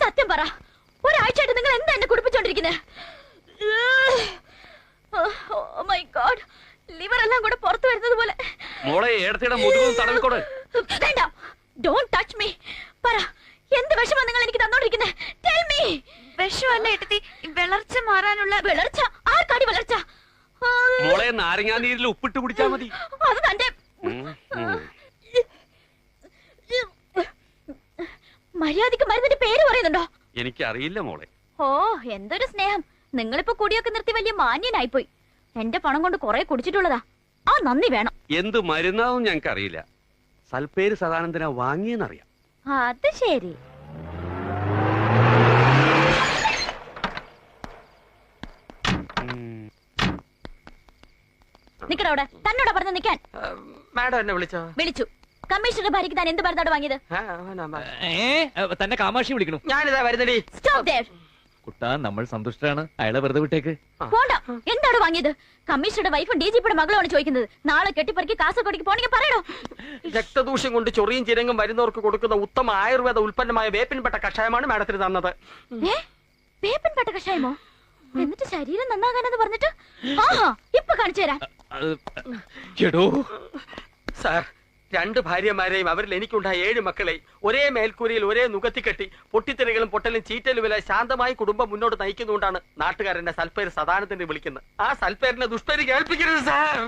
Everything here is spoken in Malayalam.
സത്യം പറ, ഒരാഴ്ചയായിട്ട് നിങ്ങൾ എന്താ എന്നെ കുടിപ്പിച്ചോണ്ടിരിക്കുന്നത്? മൈ ഗോഡ്, ലിവർ എല്ലാം കൂടെ പുറത്തു വരുന്നത് പോലെ. മോളെ ഏടത്തിയുടെ മുതുകും തടവിക്കോട്. വേണ്ട, ഡോണ്ട് ടച്ച് മീ. പറ, എന്ത് വിഷമാ നിങ്ങൾ എനിക്ക് തന്നോണ്ടിരിക്കുന്നത്? Tell me. വിഷമല്ല ഏട്ടത്തി, വിളർച്ച മാറാനുള്ള. വിളർച്ച? ആർക്കാടി വിളർച്ച? മോളെ നാരങ്ങാ നീരിൽ ഉപ്പിട്ട് കുടിച്ചാ മതി. അത് തന്റെ മര്യാദക്ക് മരുന്നിന്റെ പേര് പറയുന്നുണ്ടോ? എനിക്കറിയില്ല മോളെ. ഓ, എന്തൊരു സ്നേഹം. നിങ്ങളിപ്പോ കുടിയൊക്കെ നിർത്തി വലിയ മാന്യനായിപ്പോയി. എന്റെ പണം കൊണ്ട് കുറെ കുടിച്ചിട്ടുള്ളതാ. ആ നന്ദി വേണം. എന്ത് മരുന്നാവും ഞങ്ങൾക്ക് അറിയില്ല. സൽപ്പേര് സദാനന്ദന വാങ്ങിയെന്നറിയാം. അത് ശരി. നിക്കടവിടെ. തന്നോടാ പറഞ്ഞ നിക്കാൻ. മാഡം എന്നെ വിളിച്ചു. കമ്മീഷണറുടെ ഭാര്യക്ക് താൻ എന്ത് മരുന്നാണ് വാങ്ങിയത്? തന്നെ കാമാക്ഷി വിളിക്കണു. ഞാനിതാ വരുന്നടി. Stop there. കുട്ടാ, നമ്മൾ സന്തുഷ്ടരാണ്. അയാളെ വെറുതെ വിട്ടേക്ക്. പോണ്ട. എന്താണ് വാങ്ങിയത്? കമ്മീഷണറുടെ വൈഫും DGPയുടെ മകളുമാണ് ചോദിക്കുന്നത്. നാളെ കെട്ടിപ്പറിക്ക് കാസർഗോഡേക്ക് പോണെങ്കിൽ പറയണോ? രക്തദൂഷ്യം കൊണ്ട് ചൊറിയും ചിരങ്ങും വരുന്നവർക്ക് കൊടുക്കുന്ന ഉത്തമ ആയുർവേദ ഉൽപ്പന്നമായ വേപ്പിൻപെട്ട കഷായമാണ് മാഡത്തിന് തന്നത്. വേപ്പിൻപെട്ട കഷായമോ? എന്നിട്ട് ശരീരം നന്നാകാനെന്ന് പറഞ്ഞിട്ട്? ആഹാ, ഇപ്പൊ കാണിച്ചു തരാം. സാർ, 2 ഭാര്യമാരെയും അവരിൽ എനിക്കുണ്ടായ 7 മക്കളെയും ഒരേ മേൽക്കൂരയിൽ ഒരേ നുകത്തിക്കെട്ടി പൊട്ടിത്തെറികളും പൊട്ടലും ചീറ്റലുമില്ല ശാന്തമായി കുടുംബം മുന്നോട്ട് നയിക്കുന്നുകൊണ്ടാണ് നാട്ടുകാരനെ സൽപ്പേര് സദാനന്ദനെ വിളിക്കുന്നത്. ആ സൽപ്പേരിനെ ദുഷ്പേര് കേൾപ്പിക്കരുത് സാർ.